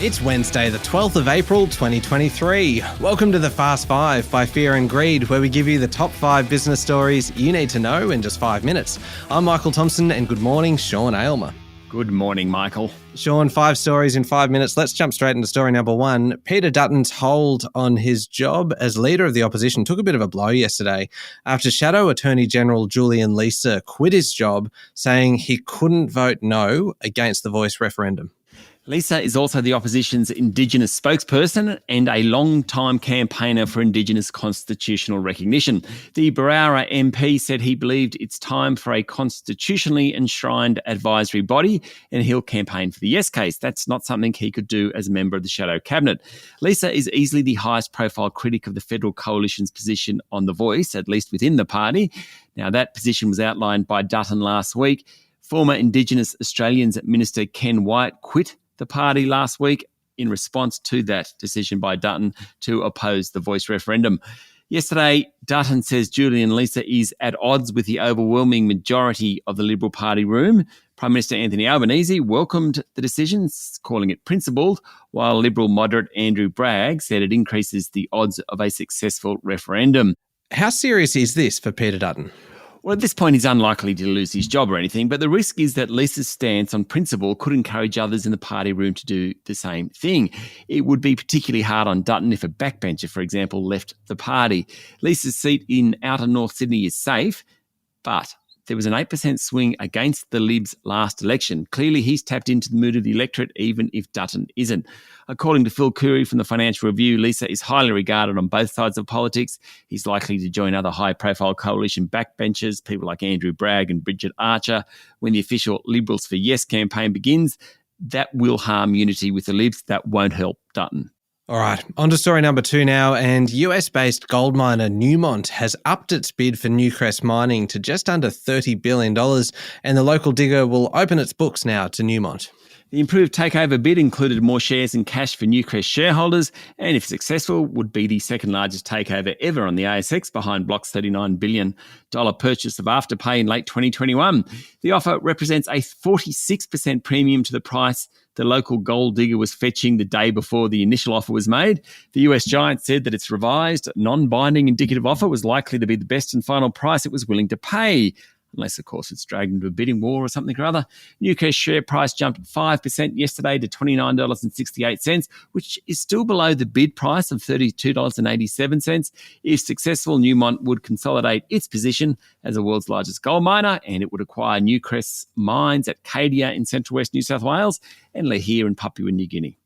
It's Wednesday, the 12th of April, 2023. Welcome to the Fast Five by Fear and Greed, where we give you the top 5 business stories you need to know in just 5 minutes. I'm Michael Thompson, and good morning, Sean Aylmer. Good morning, Michael. Sean, 5 stories in 5 minutes. Let's jump straight into story number 1. Peter Dutton's hold on his job as Leader of the Opposition took a bit of a blow yesterday after Shadow Attorney General Julian Leeser quit his job, saying he couldn't vote no against the Voice referendum. Leeser is also the opposition's Indigenous spokesperson and a long-time campaigner for Indigenous constitutional recognition. The Barara MP said he believed it's time for a constitutionally enshrined advisory body and he'll campaign for the yes case. That's not something he could do as a member of the Shadow Cabinet. Leeser is easily the highest-profile critic of the federal coalition's position on the Voice, at least within the party. Now, that position was outlined by Dutton last week. Former Indigenous Australians Minister Ken Wyatt quit the party last week in response to that decision by Dutton to oppose the Voice referendum. Yesterday, Dutton says Julian Leeser is at odds with the overwhelming majority of the Liberal Party room. Prime Minister Anthony Albanese welcomed the decision, calling it principled, while Liberal moderate Andrew Bragg said it increases the odds of a successful referendum. How serious is this for Peter Dutton? Well, at this point, he's unlikely to lose his job or anything, but the risk is that Leeser's stance on principle could encourage others in the party room to do the same thing. It would be particularly hard on Dutton if a backbencher, for example, left the party. Leeser's seat in outer North Sydney is safe, but there was an 8% swing against the Libs last election. Clearly, he's tapped into the mood of the electorate, even if Dutton isn't. According to Phil Curry from the Financial Review, Leeser is highly regarded on both sides of politics. He's likely to join other high-profile coalition backbenchers, people like Andrew Bragg and Bridget Archer, when the official Liberals for Yes campaign begins. That will harm unity with the Libs. That won't help Dutton. All right, on to story number 2 now, and US-based gold miner Newmont has upped its bid for Newcrest mining to just under $30 billion, and the local digger will open its books now to Newmont. The improved takeover bid included more shares and cash for Newcrest shareholders, and if successful, would be the second largest takeover ever on the ASX behind Block's $39 billion purchase of Afterpay in late 2021. The offer represents a 46% premium to the price the local gold digger was fetching the day before the initial offer was made. The US giant said that its revised, non-binding indicative offer was likely to be the best and final price it was willing to pay, unless, of course, it's dragged into a bidding war or something or other. Newcrest share price jumped 5% yesterday to $29.68, which is still below the bid price of $32.87. If successful, Newmont would consolidate its position as the world's largest gold miner, and it would acquire Newcrest's mines at Cadia in central west New South Wales and Lihir in Papua New Guinea.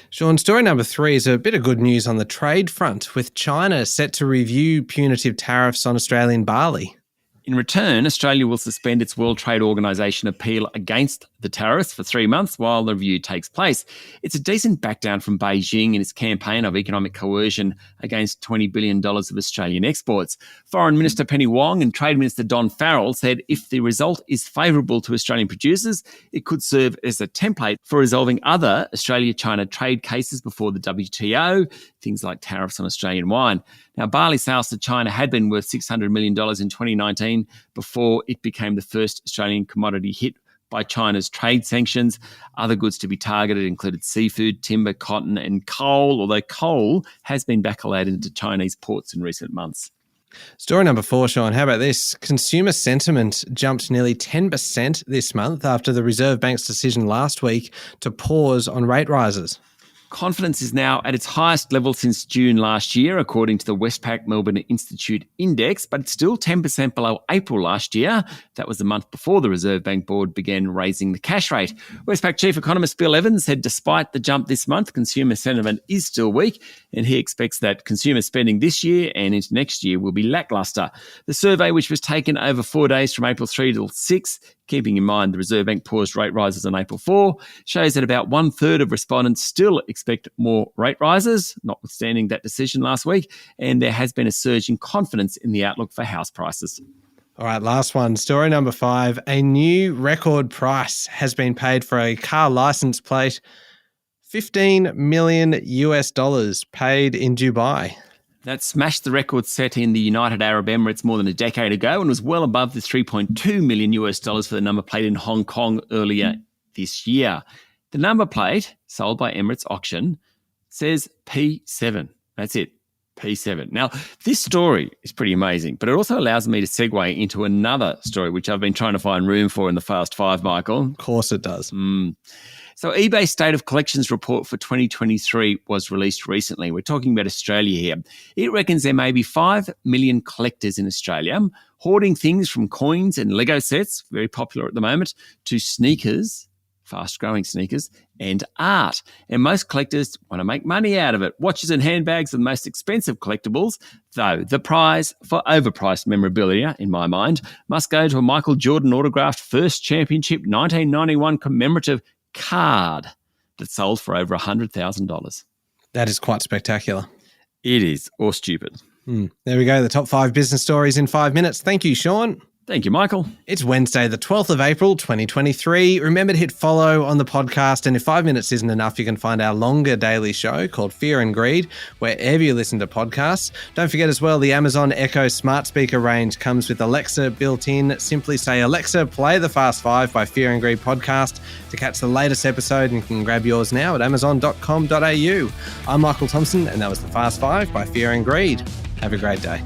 Sean, story number 3 is a bit of good news on the trade front, with China set to review punitive tariffs on Australian barley. In return, Australia will suspend its World Trade Organisation appeal against the tariffs for 3 months while the review takes place. It's a decent backdown from Beijing in its campaign of economic coercion against $20 billion of Australian exports. Foreign Minister Penny Wong and Trade Minister Don Farrell said if the result is favourable to Australian producers, it could serve as a template for resolving other Australia-China trade cases before the WTO, things like tariffs on Australian wine. Now, barley sales to China had been worth $600 million in 2019 before it became the first Australian commodity hit by China's trade sanctions. Other goods to be targeted included seafood, timber, cotton and coal, although coal has been backloaded into Chinese ports in recent months. Story number 4, Sean, how about this? Consumer sentiment jumped nearly 10% this month after the Reserve Bank's decision last week to pause on rate rises. Confidence is now at its highest level since June last year, according to the Westpac Melbourne Institute Index, but it's still 10% below April last year. That was the month before the Reserve Bank Board began raising the cash rate. Westpac Chief Economist Bill Evans said despite the jump this month, consumer sentiment is still weak, and he expects that consumer spending this year and into next year will be lacklustre. The survey, which was taken over 4 days from April 3 till 6, keeping in mind the Reserve Bank paused rate rises on April 4, shows that about 1/3 of respondents still expect more rate rises, notwithstanding that decision last week, and there has been a surge in confidence in the outlook for house prices. All right, last one. Story number 5. A new record price has been paid for a car license plate. $15 million paid in Dubai. That smashed the record set in the United Arab Emirates more than a decade ago and was well above the $3.2 million for the number played in Hong Kong earlier this year. The number plate sold by Emirates Auction says P7. That's it, P7. Now, this story is pretty amazing, but it also allows me to segue into another story, which I've been trying to find room for in the Fast Five, Michael. Of course it does. So eBay State of Collections report for 2023 was released recently. We're talking about Australia here. It reckons there may be 5 million collectors in Australia hoarding things from coins and Lego sets, very popular at the moment, to sneakers, fast-growing sneakers, and art. And most collectors want to make money out of it. Watches and handbags are the most expensive collectibles, though the prize for overpriced memorabilia, in my mind, must go to a Michael Jordan autographed first championship 1991 commemorative card that sold for over $100,000. That is quite spectacular. It is, or stupid. There we go. The top 5 business stories in 5 minutes. Thank you, Sean. Thank you, Michael. It's Wednesday, the 12th of April, 2023. Remember to hit follow on the podcast. And if 5 minutes isn't enough, you can find our longer daily show called Fear and Greed, wherever you listen to podcasts. Don't forget as well, the Amazon Echo smart speaker range comes with Alexa built in. Simply say, Alexa, play the Fast Five by Fear and Greed podcast to catch the latest episode, and you can grab yours now at amazon.com.au. I'm Michael Thompson, and that was the Fast Five by Fear and Greed. Have a great day.